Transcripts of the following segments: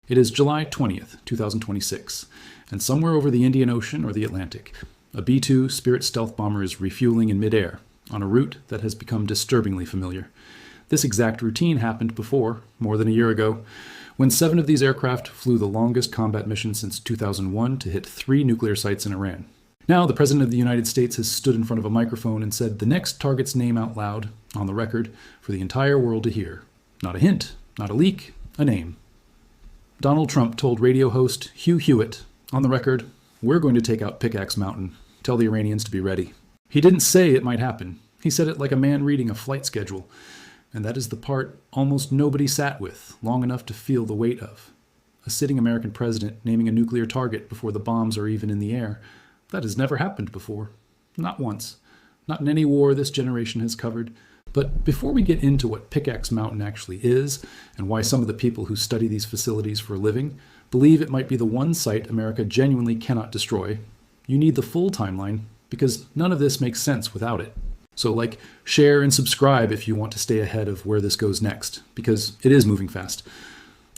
It is July 20th, 2026, and somewhere over the Indian Ocean or the Atlantic, a B-2 Spirit stealth bomber is refueling in midair on a route that has become disturbingly familiar. This exact routine happened before, more than a year ago, when 7 of these aircraft flew the longest combat mission since 2001 to hit 3 nuclear sites in Iran. Now, the President of the United States has stood in front of a microphone and said the next target's name out loud, on the record, for the entire world to hear. Not a hint, not a leak, a name. Donald Trump told radio host Hugh Hewitt, on the record, "We're going to take out Pickaxe Mountain. Tell the Iranians to be ready." He didn't say it might happen. He said it like a man reading a flight schedule. And that is the part almost nobody sat with long enough to feel the weight of. A sitting American president naming a nuclear target before the bombs are even in the air. That has never happened before. Not once. Not in any war this generation has covered. But before we get into what Pickaxe Mountain actually is, and why some of the people who study these facilities for a living believe it might be the one site America genuinely cannot destroy, you need the full timeline, because none of this makes sense without it. So share and subscribe if you want to stay ahead of where this goes next, because it is moving fast.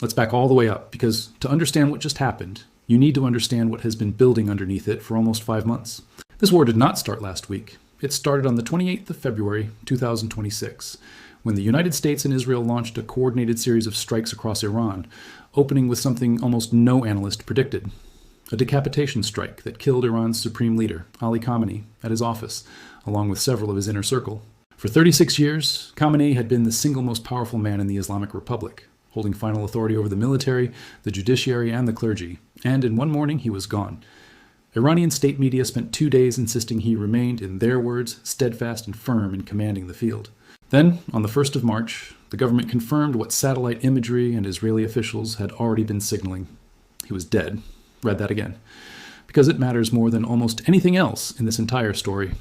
Let's back all the way up, because to understand what just happened, you need to understand what has been building underneath it for almost 5 months. This war did not start last week. It started on the 28th of February, 2026, when the United States and Israel launched a coordinated series of strikes across Iran, opening with something almost no analyst predicted. A decapitation strike that killed Iran's supreme leader, Ali Khamenei, at his office, along with several of his inner circle. For 36 years, Khamenei had been the single most powerful man in the Islamic Republic, holding final authority over the military, the judiciary, and the clergy. And in one morning, he was gone. Iranian state media spent 2 days insisting he remained, in their words, steadfast and firm in commanding the field. Then, on the 1st of March, the government confirmed what satellite imagery and Israeli officials had already been signaling. He was dead. Read that again. Because it matters more than almost anything else in this entire story.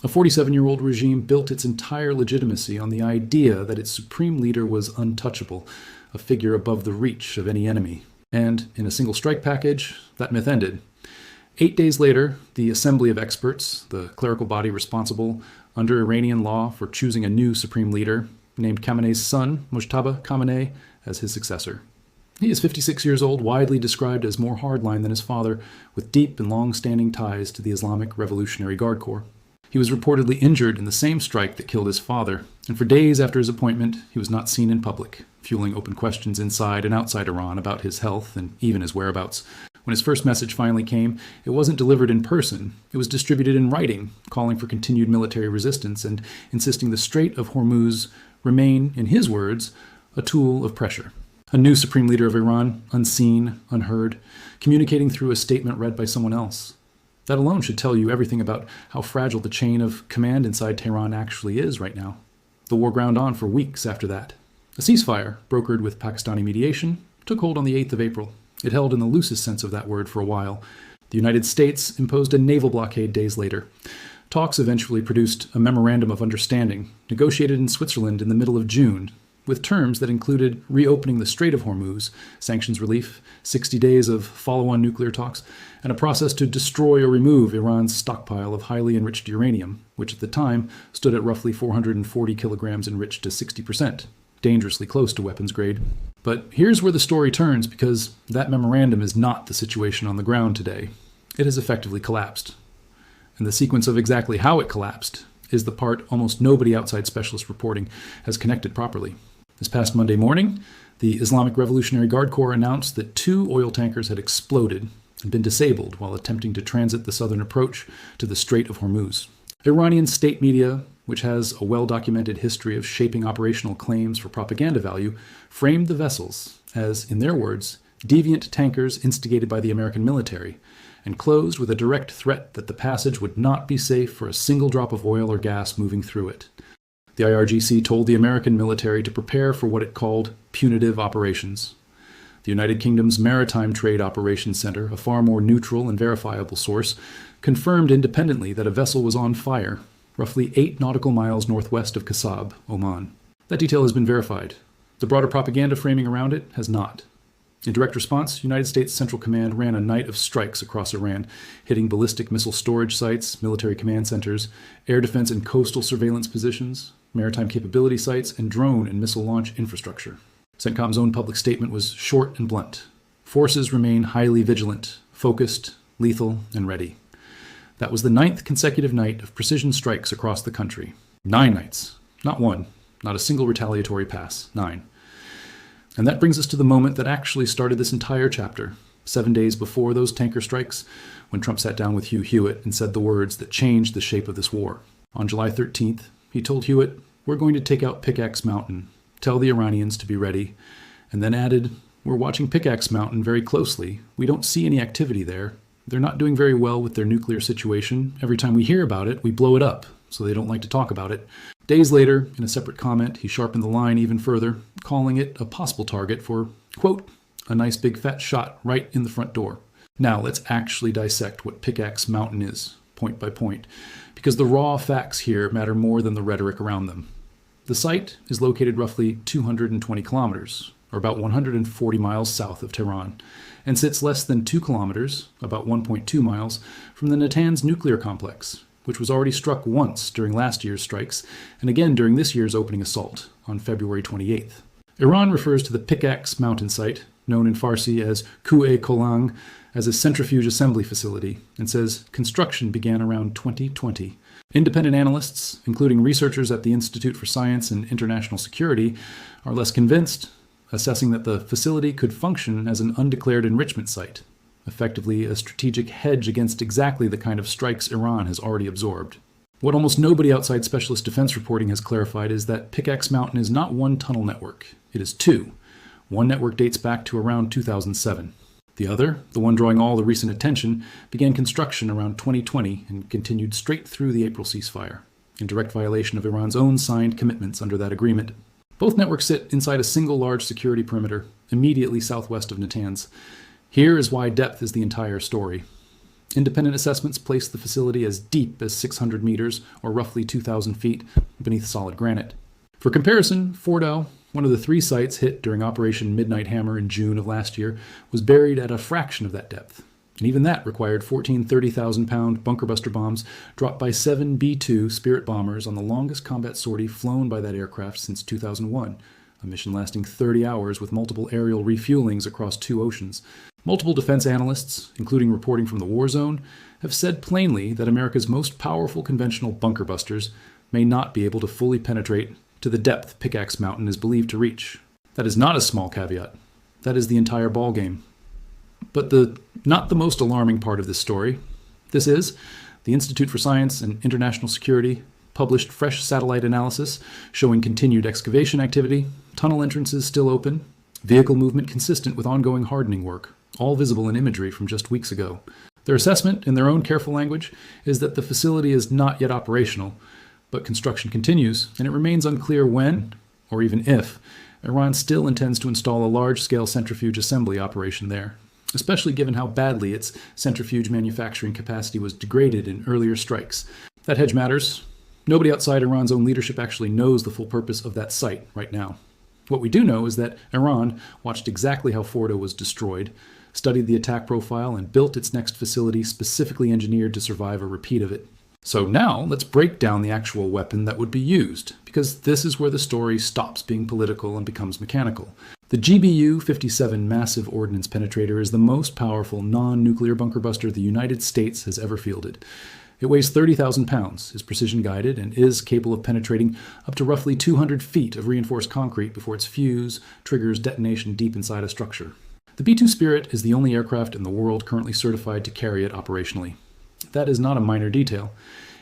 A 47-year-old regime built its entire legitimacy on the idea that its supreme leader was untouchable, a figure above the reach of any enemy. And in a single strike package, that myth ended. 8 days later, the Assembly of Experts, the clerical body responsible under Iranian law for choosing a new supreme leader, named Khamenei's son, Mojtaba Khamenei, as his successor. He is 56 years old, widely described as more hardline than his father, with deep and long-standing ties to the Islamic Revolutionary Guard Corps. He was reportedly injured in the same strike that killed his father, and for days after his appointment, he was not seen in public, fueling open questions inside and outside Iran about his health and even his whereabouts. When his first message finally came, it wasn't delivered in person. It was distributed in writing, calling for continued military resistance and insisting the Strait of Hormuz remain, in his words, a tool of pressure. A new supreme leader of Iran, unseen, unheard, communicating through a statement read by someone else. That alone should tell you everything about how fragile the chain of command inside Tehran actually is right now. The war ground on for weeks after that. A ceasefire, brokered with Pakistani mediation, took hold on the 8th of April. It held in the loosest sense of that word for a while. The United States imposed a naval blockade days later. Talks eventually produced a memorandum of understanding, negotiated in Switzerland in the middle of June, with terms that included reopening the Strait of Hormuz, sanctions relief, 60 days of follow-on nuclear talks, and a process to destroy or remove Iran's stockpile of highly enriched uranium, which at the time stood at roughly 440 kilograms enriched to 60%, dangerously close to weapons grade. But here's where the story turns, because that memorandum is not the situation on the ground today. It has effectively collapsed. And the sequence of exactly how it collapsed is the part almost nobody outside specialist reporting has connected properly. This past Monday morning, the Islamic Revolutionary Guard Corps announced that 2 oil tankers had exploded and been disabled while attempting to transit the southern approach to the Strait of Hormuz. Iranian state media, which has a well-documented history of shaping operational claims for propaganda value, framed the vessels as, in their words, deviant tankers instigated by the American military, and closed with a direct threat that the passage would not be safe for a single drop of oil or gas moving through it. The IRGC told the American military to prepare for what it called punitive operations. The United Kingdom's Maritime Trade Operations Center, a far more neutral and verifiable source, confirmed independently that a vessel was on fire, roughly 8 nautical miles northwest of Kasab, Oman. That detail has been verified. The broader propaganda framing around it has not. In direct response, United States Central Command ran a night of strikes across Iran, hitting ballistic missile storage sites, military command centers, air defense and coastal surveillance positions, maritime capability sites, and drone and missile launch infrastructure. CENTCOM's own public statement was short and blunt. Forces remain highly vigilant, focused, lethal, and ready. That was the 9th consecutive night of precision strikes across the country. 9 nights. Not one. Not a single retaliatory pass. 9. And that brings us to the moment that actually started this entire chapter, 7 days before those tanker strikes, when Trump sat down with Hugh Hewitt and said the words that changed the shape of this war. On July 13th, he told Hewitt, "We're going to take out Pickaxe Mountain. Tell the Iranians to be ready." And then added, "We're watching Pickaxe Mountain very closely. We don't see any activity there. They're not doing very well with their nuclear situation. Every time we hear about it, we blow it up, so they don't like to talk about it." Days later, in a separate comment, he sharpened the line even further, calling it a possible target for, quote, "a nice big fat shot right in the front door." Now let's actually dissect what Pickaxe Mountain is, point by point, because the raw facts here matter more than the rhetoric around them. The site is located roughly 220 kilometers, or about 140 miles south of Tehran, and sits less than 2 kilometers, about 1.2 miles, from the Natanz nuclear complex, which was already struck once during last year's strikes, and again during this year's opening assault on February 28th. Iran refers to the Pickaxe Mountain site, known in Farsi as Kuh-e-Kolang, as a centrifuge assembly facility, and says construction began around 2020. Independent analysts, including researchers at the Institute for Science and International Security, are less convinced, assessing that the facility could function as an undeclared enrichment site, effectively a strategic hedge against exactly the kind of strikes Iran has already absorbed. What almost nobody outside specialist defense reporting has clarified is that Pickaxe Mountain is not one tunnel network, it is 2. One network dates back to around 2007. The other, the one drawing all the recent attention, began construction around 2020 and continued straight through the April ceasefire, in direct violation of Iran's own signed commitments under that agreement. Both networks sit inside a single large security perimeter, immediately southwest of Natanz. Here is why depth is the entire story. Independent assessments place the facility as deep as 600 meters, or roughly 2,000 feet, beneath solid granite. For comparison, Fordow, one of the 3 sites hit during Operation Midnight Hammer in June of last year, was buried at a fraction of that depth. And even that required 14 30,000-pound bunker-buster bombs dropped by 7 B-2 Spirit bombers on the longest combat sortie flown by that aircraft since 2001, a mission lasting 30 hours with multiple aerial refuelings across 2 oceans. Multiple defense analysts, including reporting from the war zone, have said plainly that America's most powerful conventional bunker busters may not be able to fully penetrate to the depth Pickaxe Mountain is believed to reach. That is not a small caveat. That is the entire ballgame. But not the most alarming part of this story. This is the Institute for Science and International Security published fresh satellite analysis showing continued excavation activity, tunnel entrances still open, vehicle movement consistent with ongoing hardening work, all visible in imagery from just weeks ago. Their assessment, in their own careful language, is that the facility is not yet operational, but construction continues, and it remains unclear when, or even if, Iran still intends to install a large-scale centrifuge assembly operation there, especially given how badly its centrifuge manufacturing capacity was degraded in earlier strikes. That hedge matters. Nobody outside Iran's own leadership actually knows the full purpose of that site right now. What we do know is that Iran watched exactly how Fordo was destroyed, studied the attack profile, and built its next facility specifically engineered to survive a repeat of it. So now let's break down the actual weapon that would be used, because this is where the story stops being political and becomes mechanical. The GBU-57 Massive Ordnance Penetrator is the most powerful non-nuclear bunker buster the United States has ever fielded. It weighs 30,000 pounds, is precision-guided, and is capable of penetrating up to roughly 200 feet of reinforced concrete before its fuse triggers detonation deep inside a structure. The B-2 Spirit is the only aircraft in the world currently certified to carry it operationally. That is not a minor detail.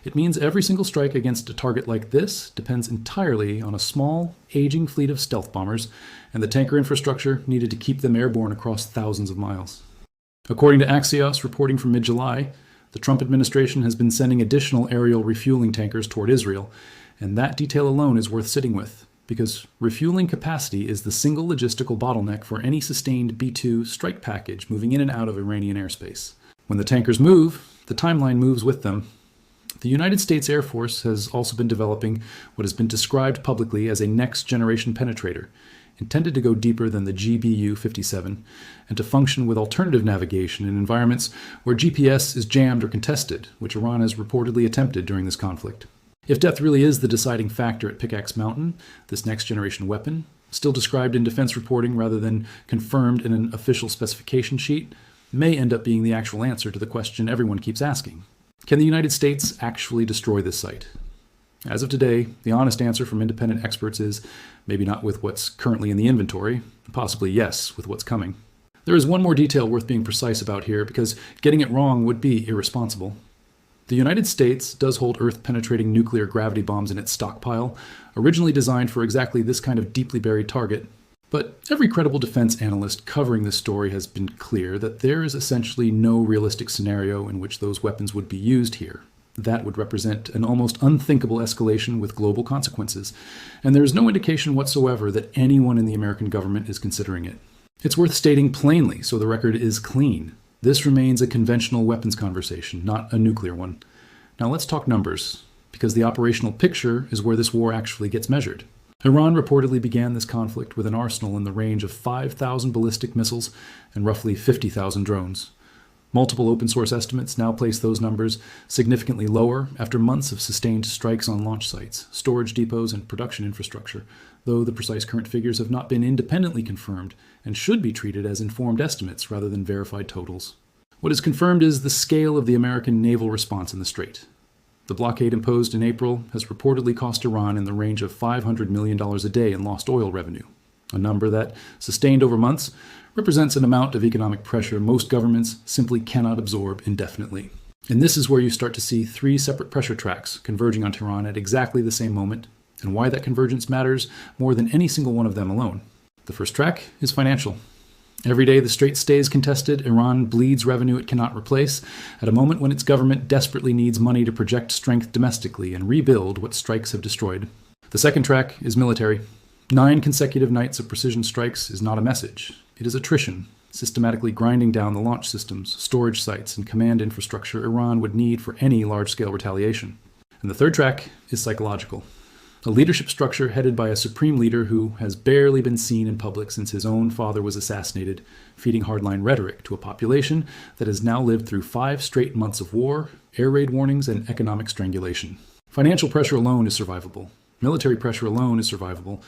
It means every single strike against a target like this depends entirely on a small, aging fleet of stealth bombers and the tanker infrastructure needed to keep them airborne across thousands of miles. According to Axios reporting from mid-July, the Trump administration has been sending additional aerial refueling tankers toward Israel, and that detail alone is worth sitting with, because refueling capacity is the single logistical bottleneck for any sustained B-2 strike package moving in and out of Iranian airspace. When the tankers move, the timeline moves with them. The United States Air Force has also been developing what has been described publicly as a next-generation penetrator, intended to go deeper than the GBU-57 and to function with alternative navigation in environments where GPS is jammed or contested, which Iran has reportedly attempted during this conflict. If depth really is the deciding factor at Pickaxe Mountain, this next-generation weapon still described in defense reporting rather than confirmed in an official specification sheet, may end up being the actual answer to the question everyone keeps asking. Can the United States actually destroy this site? As of today, the honest answer from independent experts is maybe not with what's currently in the inventory, possibly yes with what's coming. There is one more detail worth being precise about here because getting it wrong would be irresponsible. The United States does hold Earth-penetrating nuclear gravity bombs in its stockpile, originally designed for exactly this kind of deeply buried target. But every credible defense analyst covering this story has been clear that there is essentially no realistic scenario in which those weapons would be used here. That would represent an almost unthinkable escalation with global consequences, and there is no indication whatsoever that anyone in the American government is considering it. It's worth stating plainly so the record is clean. This remains a conventional weapons conversation, not a nuclear one. Now let's talk numbers, because the operational picture is where this war actually gets measured. Iran reportedly began this conflict with an arsenal in the range of 5,000 ballistic missiles and roughly 50,000 drones. Multiple open-source estimates now place those numbers significantly lower after months of sustained strikes on launch sites, storage depots, and production infrastructure, though the precise current figures have not been independently confirmed and should be treated as informed estimates rather than verified totals. What is confirmed is the scale of the American naval response in the Strait. The blockade imposed in April has reportedly cost Iran in the range of $500 million a day in lost oil revenue, a number that, sustained over months, represents an amount of economic pressure most governments simply cannot absorb indefinitely. And this is where you start to see three separate pressure tracks converging on Tehran at exactly the same moment, and why that convergence matters more than any single one of them alone. The first track is financial. Every day the Strait stays contested, Iran bleeds revenue it cannot replace, at a moment when its government desperately needs money to project strength domestically and rebuild what strikes have destroyed. The second track is military. 9 consecutive nights of precision strikes is not a message. It is attrition, systematically grinding down the launch systems, storage sites, and command infrastructure Iran would need for any large-scale retaliation. And the third track is psychological. A leadership structure headed by a supreme leader who has barely been seen in public since his own father was assassinated, feeding hardline rhetoric to a population that has now lived through 5 straight months of war, air raid warnings, and economic strangulation. Financial pressure alone is survivable. Military pressure alone is survivable.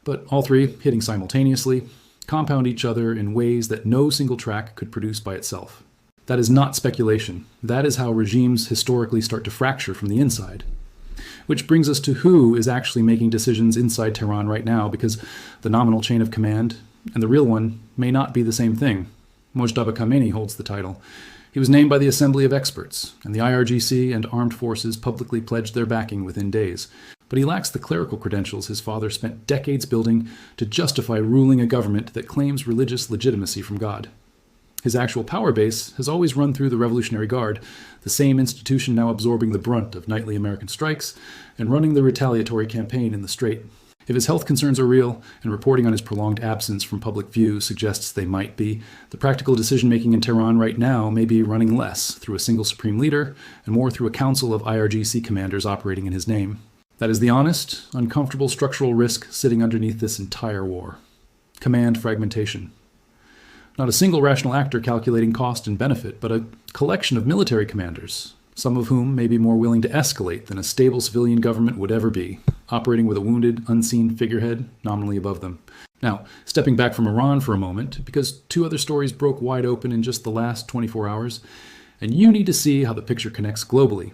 But all three, hitting simultaneously, compound each other in ways that no single track could produce by itself. That is not speculation. That is how regimes historically start to fracture from the inside. Which brings us to who is actually making decisions inside Tehran right now, because the nominal chain of command and the real one may not be the same thing. Mojtaba Khamenei holds the title. He was named by the Assembly of Experts, and the IRGC and armed forces publicly pledged their backing within days. But he lacks the clerical credentials his father spent decades building to justify ruling a government that claims religious legitimacy from God. His actual power base has always run through the Revolutionary Guard, the same institution now absorbing the brunt of nightly American strikes and running the retaliatory campaign in the Strait. If his health concerns are real, and reporting on his prolonged absence from public view suggests they might be, the practical decision-making in Tehran right now may be running less through a single supreme leader and more through a council of IRGC commanders operating in his name. That is the honest, uncomfortable structural risk sitting underneath this entire war. Command fragmentation. Not a single rational actor calculating cost and benefit, but a collection of military commanders, some of whom may be more willing to escalate than a stable civilian government would ever be, operating with a wounded, unseen figurehead nominally above them. Now, stepping back from Iran for a moment, because 2 other stories broke wide open in just the last 24 hours, and you need to see how the picture connects globally,